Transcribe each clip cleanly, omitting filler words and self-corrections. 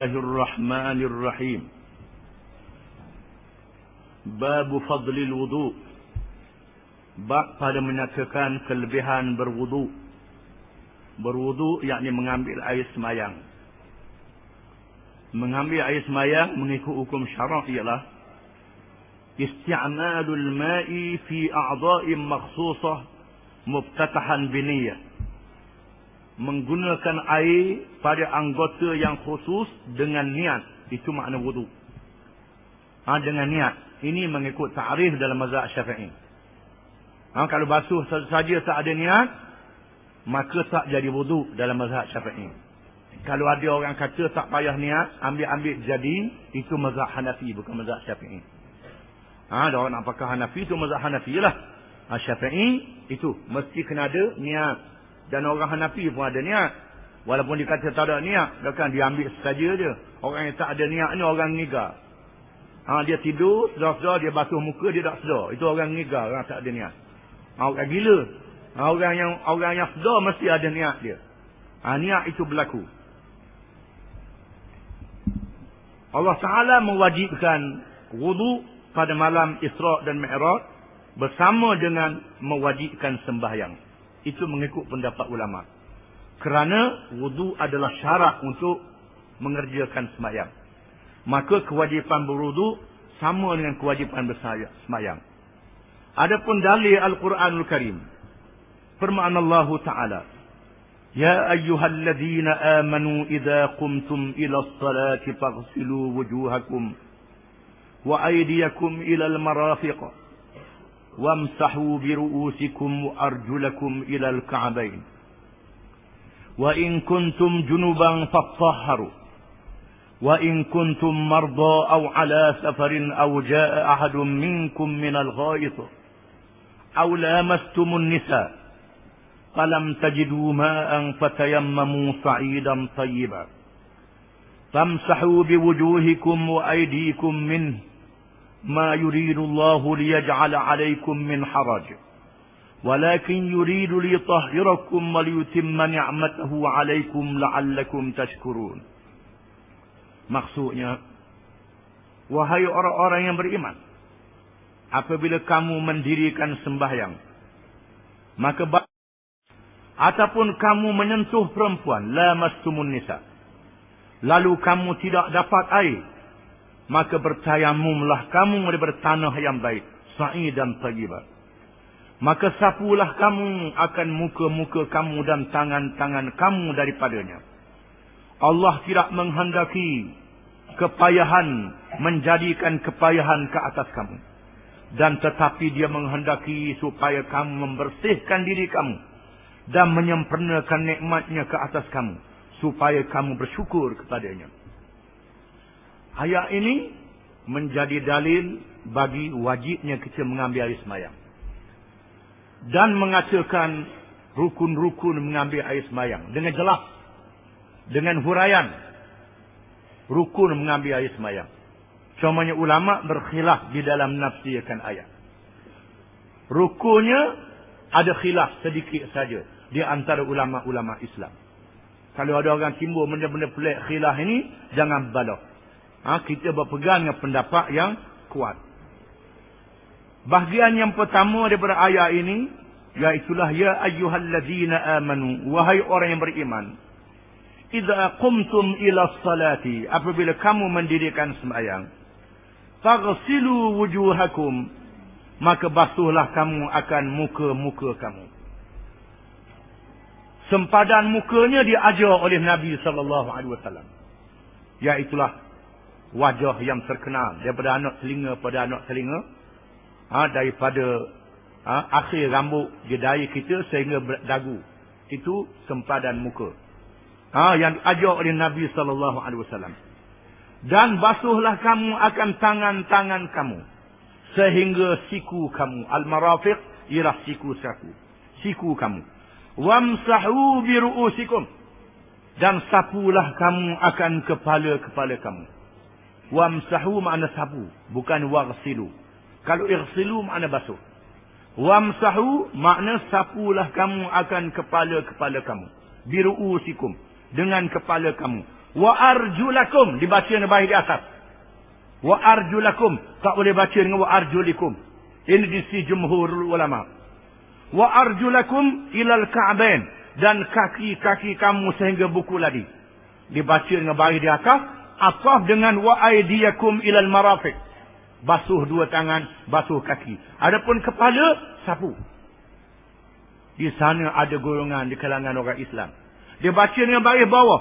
Bismillahirrahmanirrahim. Bab fadlil wudu. Bab pada menyatakan kelebihan berwudu. Berwudu yakni mengambil air semayang. Mengambil air semayang mengikut hukum syarak ialah isti'malul ma'i fi a'dha'in makhsusah muftatahan biniyah. Menggunakan air pada anggota yang khusus dengan niat. Itu makna wudu. Dengan niat. Ini mengikut ta'rif dalam mazhab Syafi'i. Kalau basuh saja tak ada niat, maka tak jadi wudu dalam mazhab Syafi'i. Kalau ada orang kata tak payah niat, ambil-ambil jadi, itu mazhab Hanafi, bukan mazhab Syafi'i. Ada orang nak pakai Hanafi, itu mazhab Hanafi lah. Syafi'i, itu mesti kena ada niat. Dan orang Hanafi pun ada niat. Walaupun dia kata tak ada niat, dia ambil saja je. Orang yang tak ada niat ni orang ngigar. Dia tidur, sedar-sedar dia basuh muka, dia tak sedar. Itu orang ngigar, orang tak ada niat. Orang gila. Orang yang sedar mesti ada niat dia. Niat itu berlaku. Allah Ta'ala mewajibkan wudu pada malam Isra' dan Mi'raj bersama dengan mewajibkan sembahyang. Itu mengikut pendapat ulama. Kerana wudu adalah syarat untuk mengerjakan sembahyang. Maka kewajipan berwudu sama dengan kewajipan bersembahyang. Adapun dalil Al-Quranul Karim, firman Allah Ta'ala, Ya ayyuhalladzina amanu idza qumtum ila as-salati faghsilu wujuhakum wa aydiyakum ila al-marafiq wamsahu bi ru'usikum wa arjulakum ila al-ka'bayn wa in kuntum junuban fatahharu wa in kuntum marda aw ala safarin aw jaa ahadun minkum min al-gha'it aw lamastumun nisa falam tajidu ma'an fatayammamu sa'idan tayyiban famsahu bi wujuhikum wa aydikum minhu ما يريد الله ليجعل عليكم من حرج ولكن يريد ليطهركم وليتم نعمته عليكم لعلكم تشكرون. Maksudnya, wahai orang-orang yang beriman, apabila kamu mendirikan sembahyang, maka ataupun kamu menyentuh perempuan, lamastumun nisa, lalu kamu tidak dapat air, maka bertayamumlah kamu daripada tanah yang baik, sa'idan tayyiban. Maka sapulah kamu akan muka-muka kamu dan tangan-tangan kamu daripadanya. Allah tidak menghendaki kepayahan, menjadikan kepayahan ke atas kamu. Dan tetapi dia menghendaki supaya kamu membersihkan diri kamu dan menyempurnakan nikmatnya ke atas kamu, supaya kamu bersyukur kepadanya. Ayat ini menjadi dalil bagi wajibnya kita mengambil air semayang. Dan mengatakan rukun-rukun mengambil air semayang. Dengan jelas. Dengan huraian. Rukun mengambil air semayang. Cumanya ulama berkhilaf di dalam menafsirkan ayat. Rukunnya ada khilaf sedikit saja di antara ulama-ulama Islam. Kalau ada orang timbul benda-benda pelik khilaf ini, jangan balah. Kita berpegang dengan pendapat yang kuat. Bahagian yang pertama daripada ayat ini, iaitulah ya ayyuhalladzina amanu, wahai orang yang beriman, idza qumtum ila salati, apabila kamu mendirikan sembahyang, faghsilu wujuhakum, maka basuhlah kamu akan muka-muka kamu. Sempadan mukanya diajar oleh Nabi SAW. Iaitulah wajah yang terkenal daripada anak telinga pada anak telinga, daripada akhir rambut jedai kita sehingga dagu. Itu sempadan muka. Yang diajar oleh Nabi SAW. Dan basuhlah kamu akan tangan-tangan kamu sehingga siku kamu. Al-marafiq ialah siku kamu. Wamsahu bi ru'usikum, dan sapulah kamu akan kepala-kepala kamu. Wamsahu makna sapu, bukan waghsilu. Kalau ighsilu makna basuh. Wamsahu makna sapulah kamu akan kepala-kepala kamu. Biru'usikum, dengan kepala kamu. Wa arjulakum. Dibaca dengan baris di atas. Wa arjulakum. Tak boleh baca dengan wa arjulikum. Ini di sisi jumhur ulama. Wa arjulakum ilal ka'bain. Dan kaki-kaki kamu sehingga buku ladi. Dibaca dengan baris di atas. Ataf dengan wa aidiyakum ilal marafiq. Basuh dua tangan, basuh kaki. Adapun kepala, sapu. Di sana ada golongan di kalangan orang Islam. Dia baca dengan baris bawah.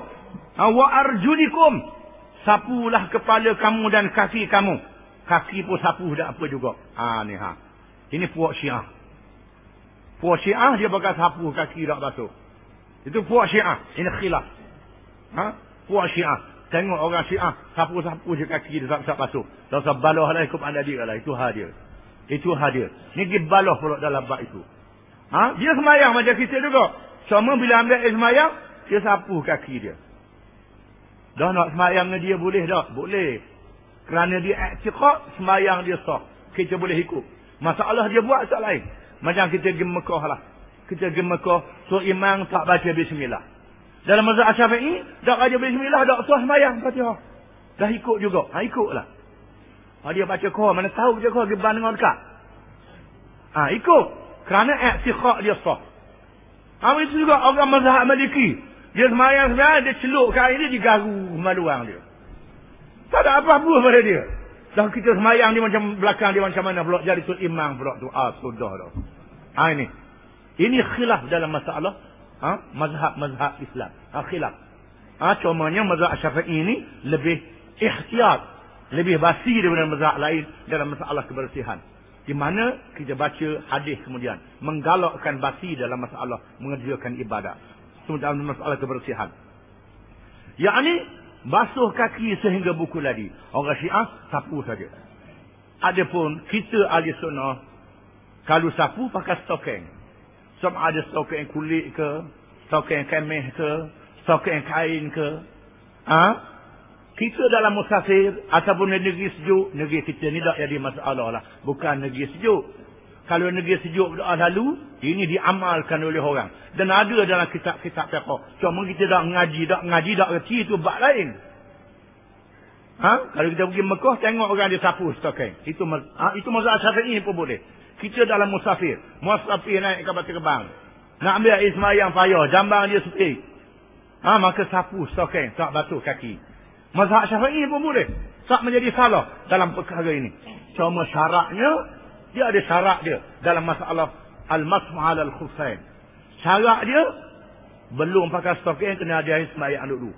Wa arjulikum. Sapulah kepala kamu dan kaki kamu. Kaki pun sapu dah apa juga. Ni ha. Ini puak Syiah. Puak Syiah dia pakai sapu kaki tak basuh. Itu puak Syiah. Ini khilaf. Puak Syiah. Tengok orang Syiah sapu-sapu je kaki dia tak basuh. Tak usah baloh lah ikut anda dia lah. Itu hal dia. Itu hal dia. Ni dia baloh pula dalam bab itu. Dia semayang macam kita juga. Cuma bila ambil semayang, dia sapu kaki dia. Dah nak semayang dengan dia boleh tak? Boleh. Kerana dia i'tiqad, semayang dia sah. Kita boleh ikut. Masalah dia buat tak lain. Macam kita pergi Mekah lah. Kita pergi Mekah, so imam tak baca bismillah. Dalam mazhab Syafi'i, tak baca bismillah, tak sah semayang. Fatihah. Dah ikut juga. Ikutlah. Dia baca kau, mana tahu je kau pergi dengan dekat. Ikut. Kerana i'tiqad dia sah. Itu juga orang mazhab Maliki. Dia semayang, dia celup kain dia, digaru maluang dia. Tak ada apa-apa pada dia. Dah kita semayang dia macam belakang dia macam mana pula. Jadi tu imam pula tu. Sudah dah. Ini. Ini khilaf dalam masalah mazhab Islam. Khilaf. Cumanya mazhab Syafi'i ini lebih ihtiyat. Lebih basi daripada mazhab lain dalam masalah kebersihan. Di mana kita baca hadis kemudian. Menggalakkan basi dalam masalah mengerjakan ibadat. Dalam masalah kebersihan. Yakni basuh kaki sehingga buku ladi. Orang Syiah sapu saja. Adapun kita ahli sunnah, kalau sapu pakai stokeng. Sama ada stokeng kulit ke, stokeng kemeh ke, stokeng kain ke. Kita dalam musafir ataupun negeri sejuk, negeri kita ni tak jadi masalah lah. Bukan negeri sejuk. Kalau negeri sejuk lalu, ini diamalkan oleh orang. Dan ada dalam kitab-kitab fiqh. Cuma kita tak ngaji, tak reti, itu bab lain. Kalau kita pergi Mekah, tengok orang dia sapu stokeng. Itu mazhab Syafi'i pun boleh. Kita dalam musafir. Musafir naik kapal terbang. Nak ambil air semayang payah, jambang dia sepik. Maka sapu stokeng, tak basuh kaki. Mazhab Syafi'i pun boleh. Tak menjadi salah dalam perkara ini. Cuma syaratnya, dia ada syarat dia dalam masalah al-masmu' 'ala al-khuffain. Syarat dia belum pakai stokeng, kena ada air semayang dulu.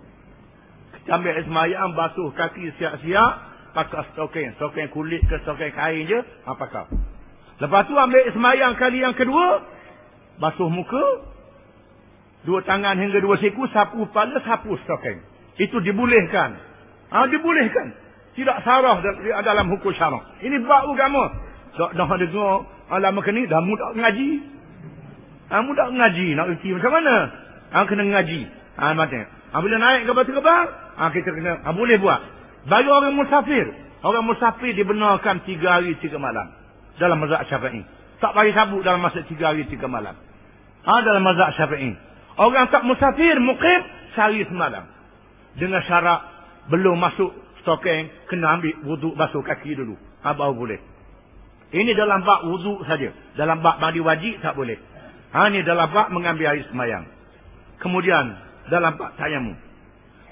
Kita ambil air semayang, basuh kaki siap-siap, pakai stokeng. Stokeng kulit ke stokeng kain je, pakai. Lepas tu ambil air semayang kali yang kedua, basuh muka, dua tangan hingga dua siku, sapu kepala, sapu stokeng. Itu dibolehkan. Dibolehkan. Tidak sarah dalam hukum syarak. Ini bab agama. Dah dengar lama ke ni, dah mudah ngaji. Mudah ngaji. Nak erti macam mana? Kena ngaji. Bila naik ke batu kebang, kita kena, boleh buat. Bagi orang musafir. Orang musafir dibenarkan 3 hari 3 malam. Dalam mazhab Syafi'i. Tak bagi sabut dalam masa 3 hari 3 malam. Dalam mazhab Syafi'i. Orang tak musafir, muqim, sehari semalam. Dengan syarat, belum masuk stokeng, kena ambil wuduk basuh kaki dulu. Baru boleh. Ini dalam bab wuduk saja. Dalam bab mandi wajib tak boleh. Ini dalam bab mengambil air semayang. Kemudian dalam bab tayammum.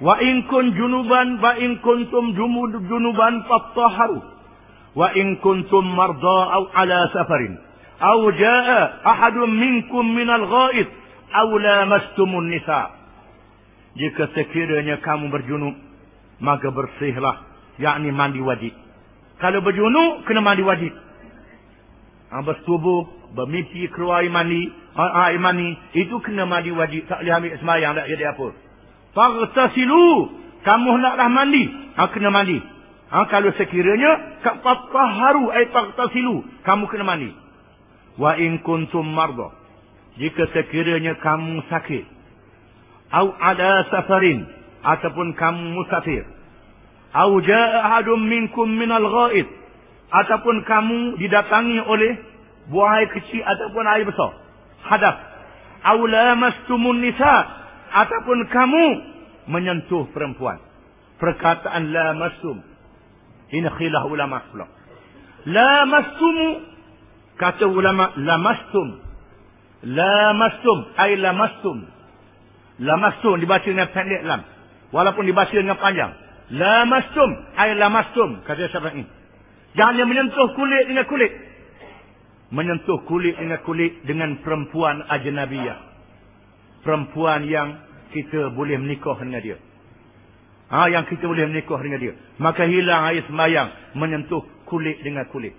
Wa in kun junuban wa in kuntum junuban fattaharu. Wa in kuntum marda aw ala safarin. Aw jaa ahadun minkum minal ghaid aw lamastumun nisa. Jika sekiranya kamu berjunub, maka bersihlah. Yakni mandi wajib. Kalau berjunub, kena mandi wajib. Bertubuh, bermimpi keluar air mani, itu kena mandi wajib. Tak boleh ambil semayang, tak jadi apa. Faghtasilu, kamu naklah mandi, kena mandi. Kalau sekiranya fattaharu ay faghtasilu, kamu kena mandi. Wa in kuntum marda, jika sekiranya kamu sakit, au ada safarin, ataupun kamu musafir, au jaa ahadun minkum minal ghaid, ataupun kamu didatangi oleh buah air kecil ataupun air besar, hadas, au lamastumun nisa, ataupun kamu menyentuh perempuan. Perkataan lamastum. Ini khilaf ulama pula. Lamastum, kata ulama lamastum. Lamastum ay lamastum. Lamastum dibaca dengan pendek lam, walaupun dibaca dengan panjang. Lamastum ay lamastum, kata Syafi'i. Jangan menyentuh kulit dengan kulit. Menyentuh kulit dengan kulit dengan perempuan ajnabiyah. Perempuan yang kita boleh menikah dengan dia. Yang kita boleh menikah dengan dia. Maka hilang air sembahyang menyentuh kulit dengan kulit.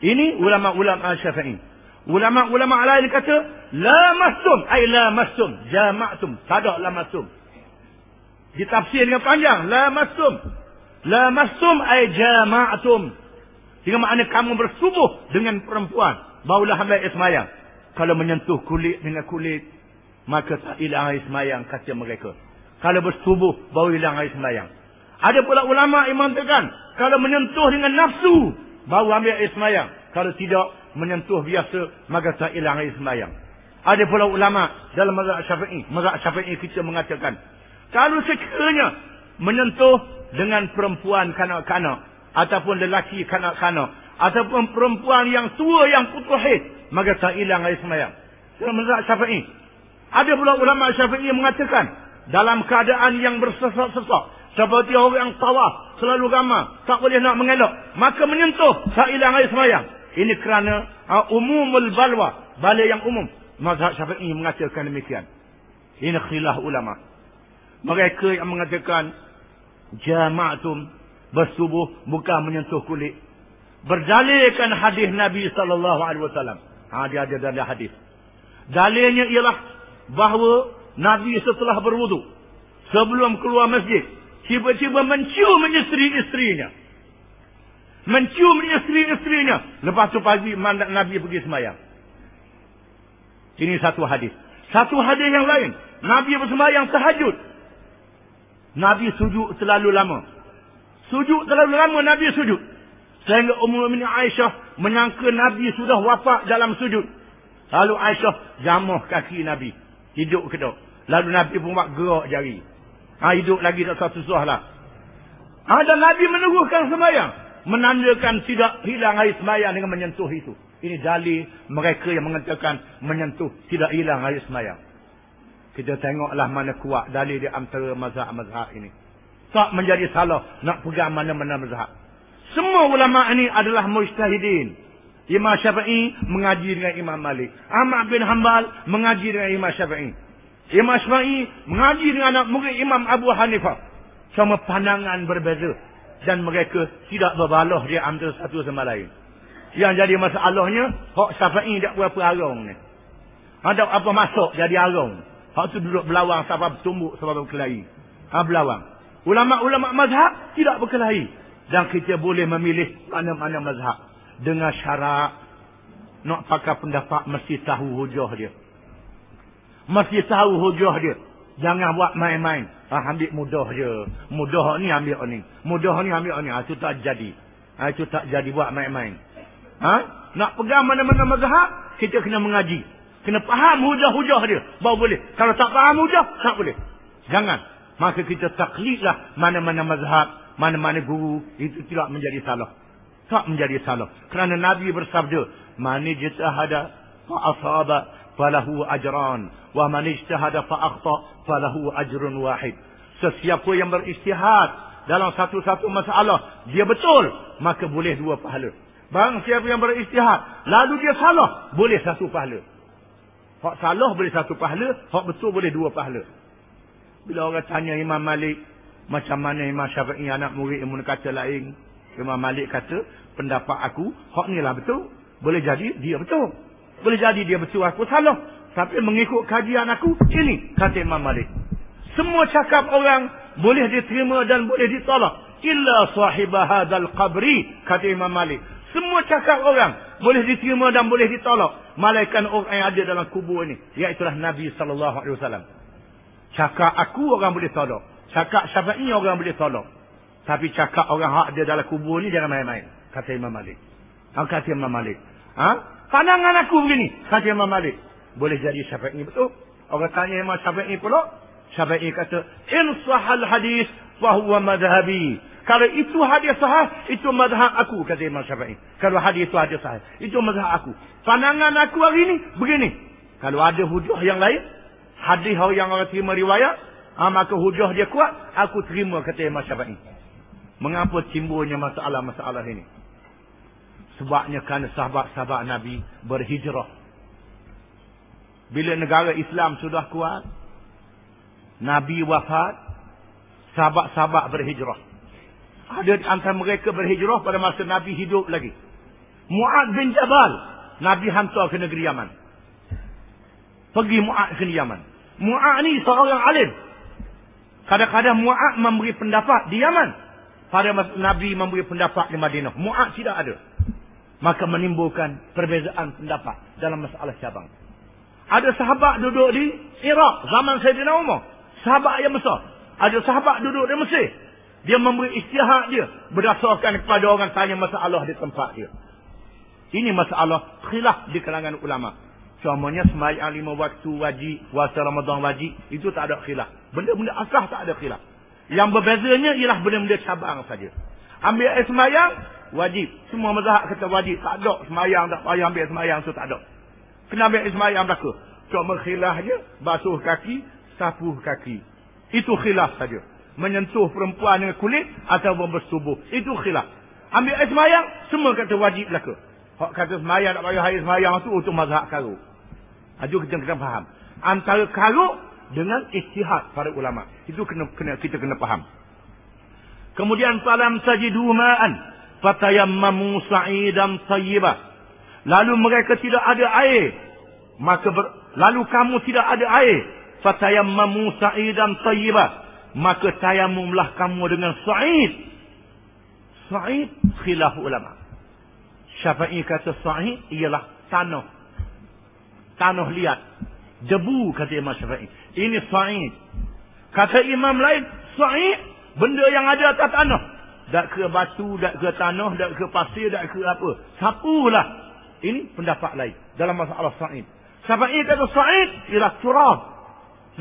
Ini ulama-ulama Syafi'i. Ulama-ulama lain kata lamastum ay lamastum jama'tum. Tak ada lamastum. Ditafsir dengan panjang. Lamastum. Lamastum ay jama'tum. Dengan makna kamu bersubuh dengan perempuan, barulah hamil ismayang. Kalau menyentuh kulit dengan kulit, maka tak hilang air sembahyang, kata mereka. Kalau bersubuh, baru hilang air sembahyang. Ada pula ulama yang mengatakan, kalau menyentuh dengan nafsu, baru ambil air sembahyang. Kalau tidak, menyentuh biasa, maka tak hilang air sembahyang. Ada pula ulama dalam mazhab Syafi'i. Mazhab Syafi'i kita mengatakan, kalau sekiranya menyentuh dengan perempuan kanak-kanak, ataupun lelaki kanak-kanak, ataupun perempuan yang tua yang putus haid, maka tak hilang air sembahyang. Dalam mazhab Syafi'i. Ada pula ulama Syafi'i yang mengatakan, dalam keadaan yang bersesak-sesak, seperti orang yang tawaf, selalu ramah, tak boleh nak mengelak, maka menyentuh, tak hilang air sembahyang. Ini kerana umumul balwa, bala yang umum. Mazhab Syafi'i mengatakan demikian. Ini khilaf ulama. Mereka yang mengatakan jama'tum, bersubuh bukan menyentuh kulit, berdalilkan hadis Nabi SAW. Dia ada dalam hadis. Dalilnya ialah bahawa Nabi setelah berwudu, sebelum keluar masjid, tiba-tiba mencium isteri-isterinya. Mencium isteri-isterinya. Lepas tu pagi Nabi pergi sembahyang. Ini satu hadis. Satu hadis yang lain, Nabi bersembahyang tahajud. Nabi sujud terlalu lama. Nabi sujud. Sehingga Ummul Mukminin Aisyah menyangka Nabi sudah wafat dalam sujud. Lalu Aisyah jamah kaki Nabi. Hidup kedok. Lalu Nabi pun buat gerak jari. Hidup lagi tak susah lah. Dan Nabi meneguhkan sembahyang, menandakan tidak hilang air sembahyang dengan menyentuh itu. Ini dalil mereka yang mengatakan menyentuh tidak hilang air sembahyang. Kita tengoklah mana kuat dalil di antara mazhab-mazhab ini. Tak menjadi salah nak pegang mana-mana mazhab. Semua ulama ini adalah mujtahidin. Imam Syafi'i mengaji dengan Imam Malik. Ahmad bin Hanbal mengaji dengan Imam Syafi'i. Imam Syafi'i mengaji dengan anak murid Imam Abu Hanifah. Sama pandangan berbeza. Dan mereka tidak berbalah di antara satu sama lain. Yang jadi masalahnya, hak Syafi'i tak berapa arang ni. Ada apa masuk jadi arang. Hak tu duduk belawang sampai bertumbuk sampai berkelahi. Belawang. Ulama-ulama mazhab tidak berkelahi. Dan kita boleh memilih mana-mana mazhab. Dengan syarat nak pakai pendapat mesti tahu hujah dia. Mesti tahu hujah dia. Jangan buat main-main. Ambil mudah je. Mudah ni ambil ni. Mudah ni ambil ni. Itu tak jadi. Itu tak jadi buat main-main. Nak pegang mana-mana mazhab, kita kena mengaji. Kena faham hujah-hujah dia. Baru boleh. Kalau tak faham hujah, tak boleh. Jangan. Maka kita taklidlah mana-mana mazhab, mana-mana guru. Itu tidak menjadi salah. Tak menjadi salah. Kerana Nabi bersabda, man ijtahada fa asaba falahu ajran wa man ijtahada fa akhta falahu ajrun wahid. Sesiapa yang beristihad dalam satu-satu masalah, dia betul, maka boleh 2 pahala. Barang siapa yang beristihad lalu dia salah, boleh 1 pahala. Hak salah boleh 1 pahala, hak betul boleh 2 pahala. Bila orang tanya Imam Malik, macam mana Imam Syafi'i anak murid ilmu kata lain, Imam Malik kata, pendapat aku, hak ni lah betul. Boleh jadi dia betul. Boleh jadi dia betul, aku salah. Tapi mengikut kajian aku, ini kata Imam Malik. Semua cakap orang boleh diterima dan boleh ditolak. Illa sahibah hadal qabri, kata Imam Malik. Semua cakap orang boleh diterima dan boleh ditolak. Malaikat orang yang ada dalam kubur ini, iaitulah Nabi SAW. Cakap aku orang boleh tolak. Cakap Syafi'i orang boleh tolak. Tapi cakap orang hak dia dalam kubur ni jangan main-main. Kata Imam Malik. Kata Imam Malik. Pandangan aku begini. Kata Imam Malik. Boleh jadi Syafi'i betul. Orang tanya Imam Syafi'i pula. Syafi'i kata, in sahal hadis fahuwa madhabi. Kalau itu hadis sahih, itu mazhab aku, kata Imam Syafi'i. Kalau hadis itu hadis sahih, itu mazhab aku. Pandangan aku hari ini begini. Kalau ada hujah yang lain, hadis yang orang terima riwayat, maka hujah dia kuat, aku terima, kata Imam Syafi'i. Mengapa timbulnya masalah-masalah ini? Sebabnya kerana sahabat-sahabat Nabi berhijrah. Bila negara Islam sudah kuat, Nabi wafat, sahabat-sahabat berhijrah. Ada di antara mereka berhijrah pada masa Nabi hidup lagi. Mu'ad bin Jabal, Nabi hantar ke negeri Yaman. Pergi Mu'ad ke Yaman. Mu'ad ni seorang alim. Kadang-kadang Mu'ad memberi pendapat di Yaman. Pada masa Nabi memberi pendapat di Madinah. Mu'ad tidak ada. Maka menimbulkan perbezaan pendapat dalam masalah cabang. Ada sahabat duduk di Iraq zaman Sayyidina Umar. Sahabat yang besar. Ada sahabat duduk di Mesir. Dia memberi ijtihad dia berdasarkan kepada orang tanya masalah di tempat dia. Ini masalah khilaf di kalangan ulama. Contohnya sembahyang 5 waktu wajib, puasa Ramadan wajib, itu tak ada khilaf. Benda-benda asah tak ada khilaf. Yang berbezanya ialah benda-benda cabang saja. Ambil air sembahyang wajib. Semua mazhab kata wajib, tak ada sembahyang tak payah ambil sembahyang tu tak ada. Kena ambil air sembahyang belaka. Cuma khilafnya basuh kaki, sapuh kaki. Itu khilaf saja. Menyentuh perempuan dengan kulit ataupun bersetubuh. Itu khilaf. Ambil air semayang, semua kata wajib belaka. Hak kata semayang, tak payah air semayang tu untuk mazhab karuk. Itu kita kena faham. Antara karuk dengan ijtihad para ulama. Itu kita kena faham. Kemudian falam tajidu ma'an fatayammamu sa'idan tayyibah. Lalu mereka tidak ada air. Lalu kamu tidak ada air. Fatayammamu sa'idan tayyibah. Maka tayamumlah kamu dengan sa'id. Sa'id khilaf ulama. Syafi'i kata sa'id ialah tanah. Tanah liat. Debu kata Imam Syafi'i. Ini sa'id. Kata imam lain, sa'id benda yang ada atas tanah. Tak ke batu, tak ke tanah, tak ke pasir, tak ke apa. Sapulah. Ini pendapat lain dalam masalah sa'id. Syafi'i kata sa'id ialah turab.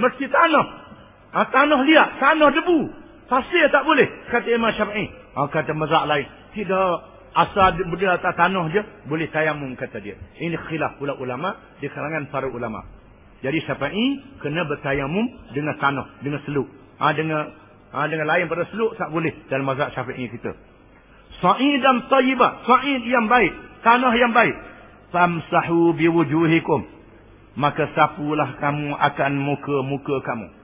Mesti tanah. Tanah liat, tanah debu. Pasir tak boleh, kata Imam Syafi'i. Kata mazhab lain, tidak, asal benda atas tanah je boleh tayamum, kata dia. Ini khilaf pula ulama di kalangan para ulama. Jadi Syafi'i kena bertayamum dengan tanah, dengan seluk. Dengan lain pada seluk tak boleh dalam mazhab Syafi'i kita. Sa'idan tayyibah, sa'id yang baik, tanah yang baik. Famsahu biwujuhikum, maka sapulah kamu akan muka-muka kamu.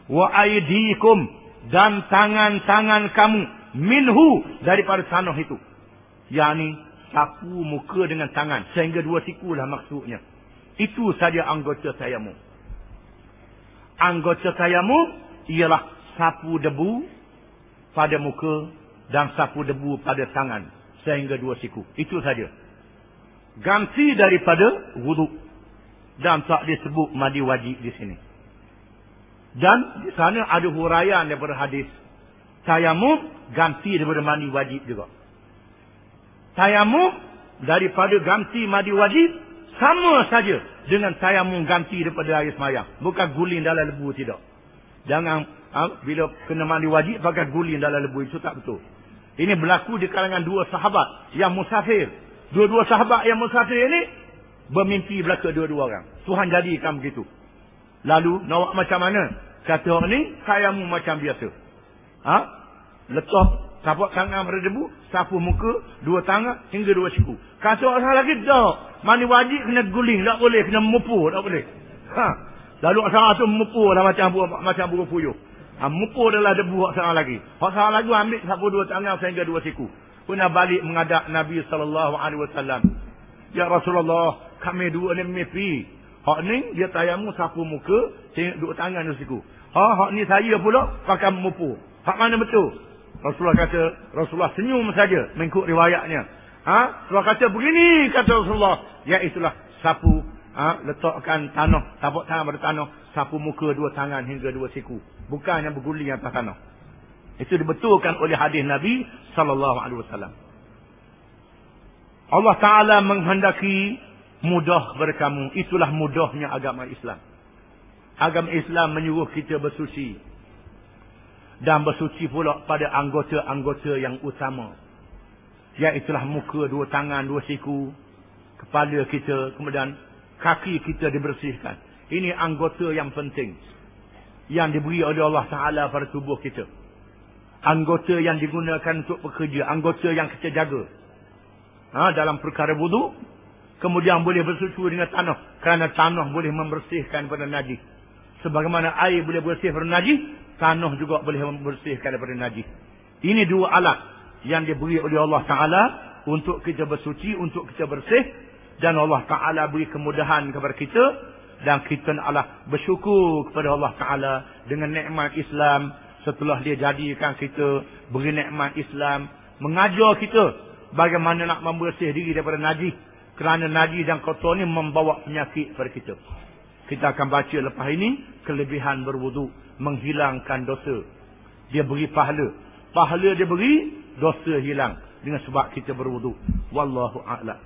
Wa aidikum, dan tangan-tangan kamu minhu, daripada tanah itu. Yani sapu muka dengan tangan sehingga 2 siku lah maksudnya. Itu saja anggota tayamum. Anggota tayamum ialah sapu debu pada muka dan sapu debu pada tangan sehingga 2 siku. Itu saja. Ganti daripada wuduk. Dan tak disebut mandi wajib di sini. Dan di sana ada huraian daripada hadis. Tayamum ganti daripada mandi wajib juga. Tayamum daripada ganti mandi wajib sama saja dengan tayamum ganti daripada air semayang. Bukan guling dalam lebu, tidak. Jangan bila kena mandi wajib pakai guling dalam lebu, itu tak betul. Ini berlaku di kalangan 2 sahabat yang musafir. 2 sahabat yang musafir ini bermimpi belaka 2 orang. Tuhan jadikan begitu. Lalu nak macam mana? Kata orang ni tayamum macam biasa. Letak tapak tangan berdebu, sapu muka, 2 tangan hingga 2 siku. Kata orang lagi tak. Mandi wajib kena guling, tak boleh, kena mupur, tak boleh. Lalu orang tu mupur dah macam buah puyuh. Mupur adalah debu orang lagi. Orang lagi ambil sapu 2 tangan sehingga 2 siku. Pernah balik menghadap Nabi SAW. Ya Rasulullah, kami 2 ni mimpi. Hak ni dia tayamum sapu muka, tengok 2 tangan 2 siku. Hak ni saya pula pakai mupur. Hak mana betul? Rasulullah senyum saja mengikut riwayatnya. Rasulullah kata begini, kata Rasulullah, iaitulah sapu, letakkan tanah, tapak tangan pada tanah, sapu muka 2 tangan hingga 2 siku. Bukan yang berguling atas tanah. Itu dibetulkan oleh hadis Nabi SAW. Allah Ta'ala menghendaki mudah kepada kamu. Itulah mudahnya agama Islam. Agama Islam menyuruh kita bersuci. Dan bersuci pula pada anggota-anggota yang utama. Iaitulah muka, dua tangan, dua siku, kepala kita, kemudian kaki kita dibersihkan. Ini anggota yang penting. Yang diberi oleh Allah Ta'ala pada tubuh kita. Anggota yang digunakan untuk bekerja. Anggota yang kita jaga. Dalam perkara wudu. Kemudian boleh bersuci dengan tanah. Kerana tanah boleh membersihkan pada najis. Sebagaimana air boleh bersih pada najis, tanah juga boleh membersihkan daripada najis. Ini dua alat yang diberi oleh Allah Ta'ala untuk kita bersuci, untuk kita bersih. Dan Allah Ta'ala beri kemudahan kepada kita. Dan kita naklah bersyukur kepada Allah Ta'ala dengan nikmat Islam. Setelah dia jadikan kita, beri nikmat Islam. Mengajar kita bagaimana nak membersih diri daripada najis. Kerana najis dan kotor ni membawa penyakit kepada kita. Kita akan baca lepas ini kelebihan berwudu, menghilangkan dosa. Dia beri pahala. Pahala dia beri, dosa hilang dengan sebab kita berwudu. Wallahu a'lam.